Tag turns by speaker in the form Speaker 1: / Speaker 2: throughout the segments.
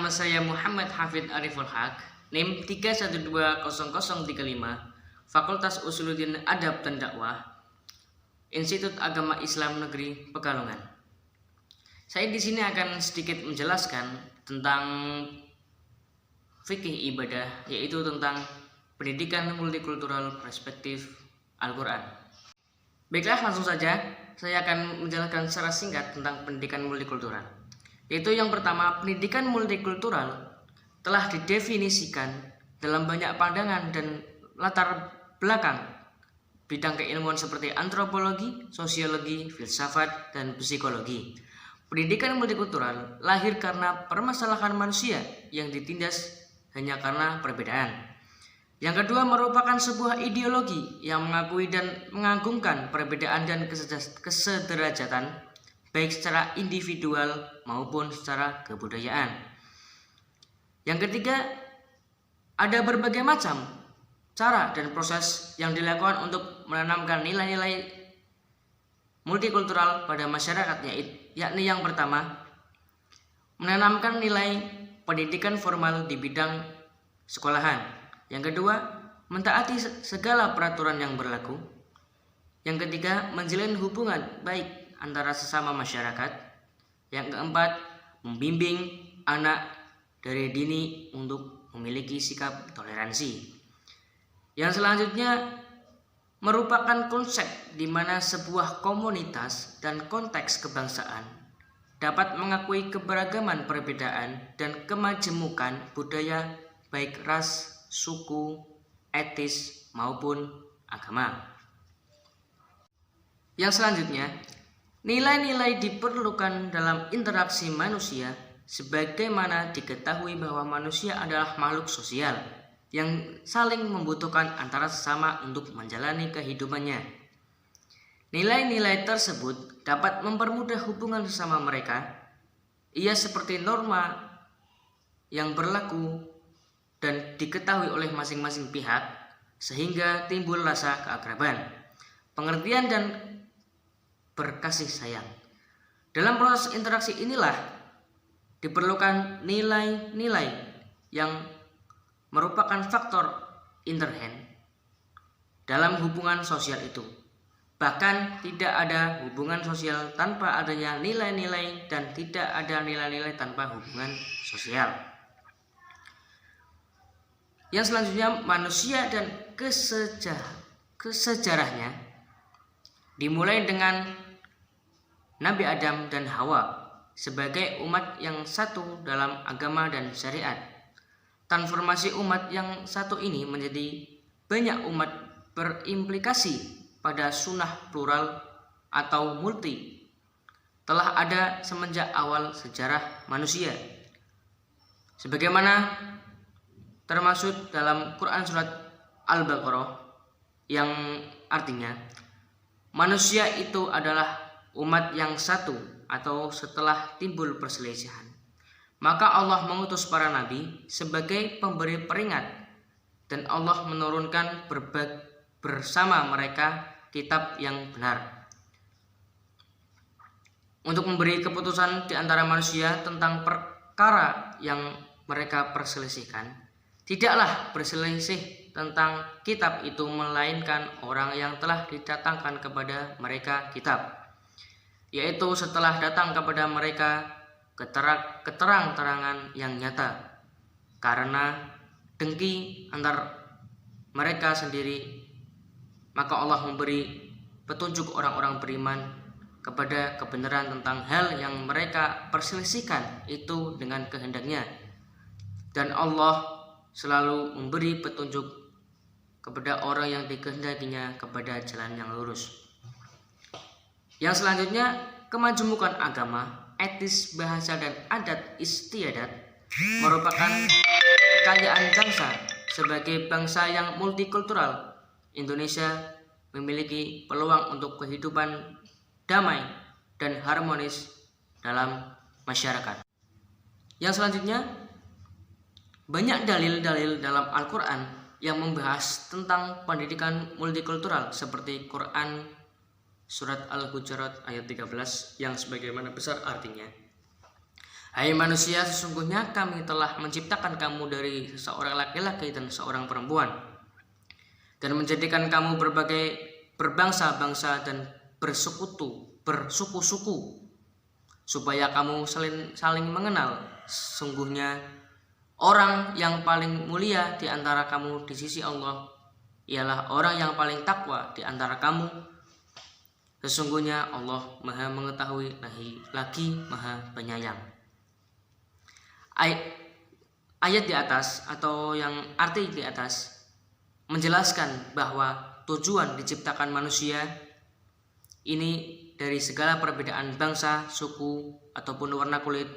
Speaker 1: nama saya Muhammad Hafid Ariful Haq, NIM 3120035, Fakultas Usuluddin Adab dan Dakwah, Institut Agama Islam Negeri Pekalongan. Saya di sini akan sedikit menjelaskan tentang fikih ibadah, yaitu tentang pendidikan multikultural perspektif Al-Quran. Baiklah, langsung saja saya akan menjelaskan secara singkat tentang pendidikan multikultural. Yaitu yang pertama, pendidikan multikultural telah didefinisikan dalam banyak pandangan dan latar belakang bidang keilmuan seperti antropologi, sosiologi, filsafat, dan psikologi. Pendidikan multikultural lahir karena permasalahan manusia yang ditindas hanya karena perbedaan. Yang kedua, merupakan sebuah ideologi yang mengakui dan mengagungkan perbedaan dan kesederajatan baik secara individual maupun secara kebudayaan. Yang ketiga, ada berbagai macam cara dan proses yang dilakukan untuk menanamkan nilai-nilai multikultural pada masyarakatnya, yakni yang pertama, menanamkan nilai pendidikan formal di bidang sekolahan. Yang kedua, mentaati segala peraturan yang berlaku. Yang ketiga, menjalin hubungan baik antara sesama masyarakat. Yang keempat, membimbing anak dari dini untuk memiliki sikap toleransi. Yang selanjutnya merupakan konsep di mana sebuah komunitas dan konteks kebangsaan dapat mengakui keberagaman perbedaan dan kemajemukan budaya baik ras, suku, etis maupun agama. Yang selanjutnya, nilai-nilai diperlukan dalam interaksi manusia, sebagaimana diketahui bahwa manusia adalah makhluk sosial yang saling membutuhkan antara sesama untuk menjalani kehidupannya. Nilai-nilai tersebut dapat mempermudah hubungan sesama mereka. Ia seperti norma yang berlaku dan diketahui oleh masing-masing pihak, sehingga timbul rasa keakraban, pengertian, dan berkasih sayang. Dalam proses interaksi inilah diperlukan nilai-nilai yang merupakan faktor interhand dalam hubungan sosial itu. Bahkan tidak ada hubungan sosial tanpa adanya nilai-nilai dan tidak ada nilai-nilai tanpa hubungan sosial. Yang selanjutnya, manusia dan kesejarahnya dimulai dengan Nabi Adam dan Hawa sebagai umat yang satu dalam agama dan syariat. Transformasi umat yang satu ini menjadi banyak umat berimplikasi pada sunnah plural atau multi telah ada semenjak awal sejarah manusia, sebagaimana termasuk dalam Quran surat Al-Baqarah yang artinya manusia itu adalah umat yang satu atau setelah timbul perselisihan. Maka Allah mengutus para nabi sebagai pemberi peringat dan Allah menurunkan bersama mereka kitab yang benar untuk memberi keputusan di antara manusia tentang perkara yang mereka perselisihkan. Tidaklah berselisih tentang kitab itu melainkan orang yang telah didatangkan kepada mereka kitab, yaitu setelah datang kepada mereka keterang-terangan yang nyata, karena dengki antar mereka sendiri. Maka Allah memberi petunjuk orang-orang beriman kepada kebenaran tentang hal yang mereka perselisihkan itu dengan kehendaknya, dan Allah selalu memberi petunjuk kepada orang yang dikehendakinya kepada jalan yang lurus. Yang selanjutnya, kemajemukan agama, etis, bahasa, dan adat istiadat merupakan kekayaan bangsa. Sebagai bangsa yang multikultural, Indonesia memiliki peluang untuk kehidupan damai dan harmonis dalam masyarakat. Yang selanjutnya, banyak dalil-dalil dalam Al-Quran yang membahas tentang pendidikan multikultural seperti Quran Surat Al-Hujurat ayat 13 yang sebagaimana besar artinya, Hai manusia, sesungguhnya kami telah menciptakan kamu dari seorang laki-laki dan seorang perempuan, dan menjadikan kamu berbagai berbangsa-bangsa dan bersuku-suku, supaya kamu saling mengenal. Sesungguhnya orang yang paling mulia di antara kamu di sisi Allah ialah orang yang paling takwa di antara kamu. Sesungguhnya Allah Maha Mengetahui lagi Maha Penyayang. Ayat di atas atau yang arti di atas menjelaskan bahwa tujuan diciptakan manusia ini dari segala perbedaan bangsa, suku, ataupun warna kulit,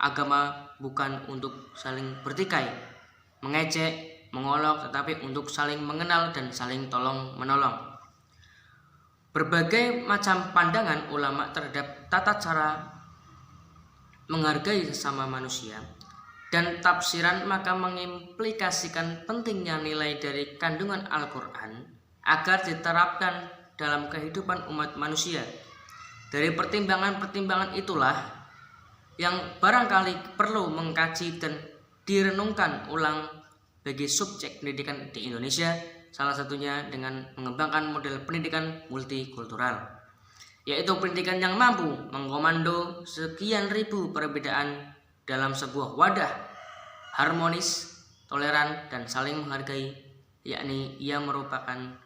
Speaker 1: agama, bukan untuk saling bertikai, mengejek, mengolok, tetapi untuk saling mengenal dan saling tolong menolong. Berbagai macam pandangan ulama terhadap tata cara menghargai sesama manusia dan tafsiran maka mengimplikasikan pentingnya nilai dari kandungan Al-Quran agar diterapkan dalam kehidupan umat manusia. Dari pertimbangan-pertimbangan itulah yang barangkali perlu mengkaji dan direnungkan ulang bagi subjek pendidikan di Indonesia, salah satunya dengan mengembangkan model pendidikan multikultural, yaitu pendidikan yang mampu mengkomando sekian ribu perbedaan dalam sebuah wadah harmonis, toleran, dan saling menghargai, yakni ia merupakan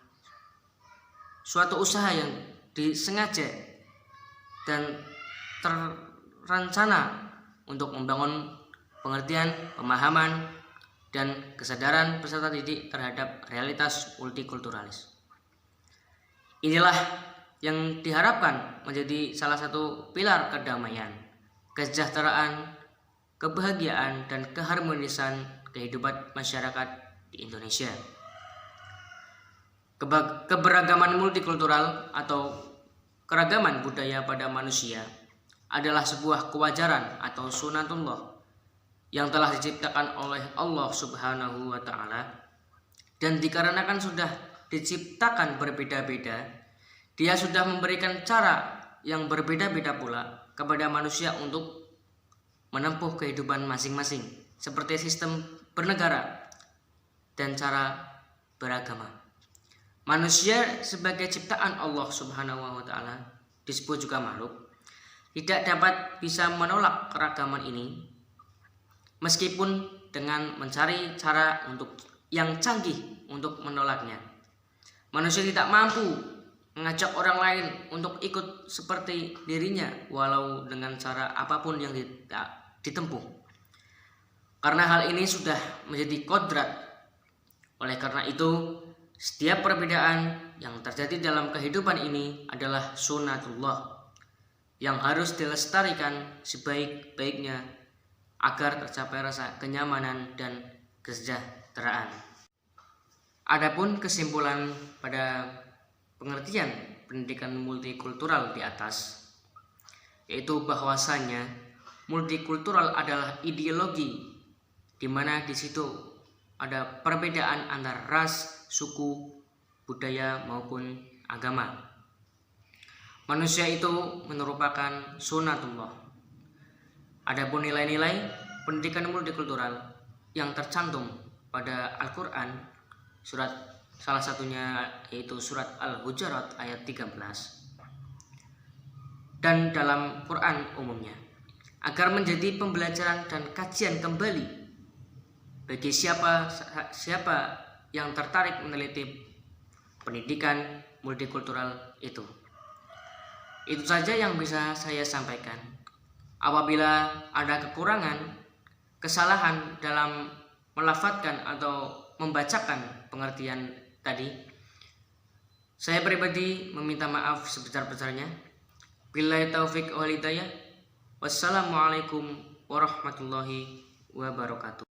Speaker 1: suatu usaha yang disengaja dan terencana untuk membangun pengertian, pemahaman, dan kesadaran peserta didik terhadap realitas multikulturalis. Inilah yang diharapkan menjadi salah satu pilar kedamaian, kesejahteraan, kebahagiaan, dan keharmonisan kehidupan masyarakat di Indonesia. Keberagaman multikultural atau keragaman budaya pada manusia adalah sebuah kewajaran atau sunatullah yang telah diciptakan oleh Allah Subhanahu wa Ta'ala, dan dikarenakan sudah diciptakan berbeda-beda, Dia sudah memberikan cara yang berbeda-beda pula kepada manusia untuk menempuh kehidupan masing-masing, seperti sistem bernegara dan cara beragama. Manusia sebagai ciptaan Allah Subhanahu wa Ta'ala, disebut juga makhluk, tidak dapat bisa menolak keragaman ini, meskipun dengan mencari cara yang canggih untuk menolaknya. Manusia tidak mampu mengajak orang lain untuk ikut seperti dirinya walau dengan cara apapun yang ditempuh, karena hal ini sudah menjadi kodrat. Oleh karena itu, setiap perbedaan yang terjadi dalam kehidupan ini adalah sunatullah yang harus dilestarikan sebaik-baiknya agar tercapai rasa kenyamanan dan kesejahteraan. Adapun kesimpulan pada pengertian pendidikan multikultural di atas, yaitu bahwasanya multikultural adalah ideologi di mana di situ ada perbedaan antar ras, suku, budaya maupun agama. Manusia itu merupakan sunatullah. Adapun nilai-nilai pendidikan multikultural yang tercantum pada Al-Quran, salah satunya yaitu surat Al-Hujurat ayat 13, dan dalam Quran umumnya, agar menjadi pembelajaran dan kajian kembali bagi siapa yang tertarik meneliti pendidikan multikultural itu. Itu saja yang bisa saya sampaikan. Apabila ada kekurangan, kesalahan dalam melafadzkan atau membacakan pengertian tadi, saya pribadi meminta maaf sebesar-besarnya. Billahi taufik wal hidayah. Wassalamualaikum warahmatullahi wabarakatuh.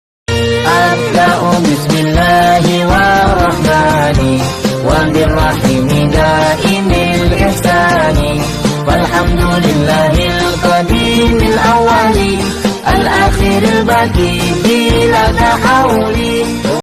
Speaker 2: Abda'u bismillahirrahmani wa birrahimi daimil ihsani walhamdulillahil qadimil awwali al-akhiril baqi bila tahawuli.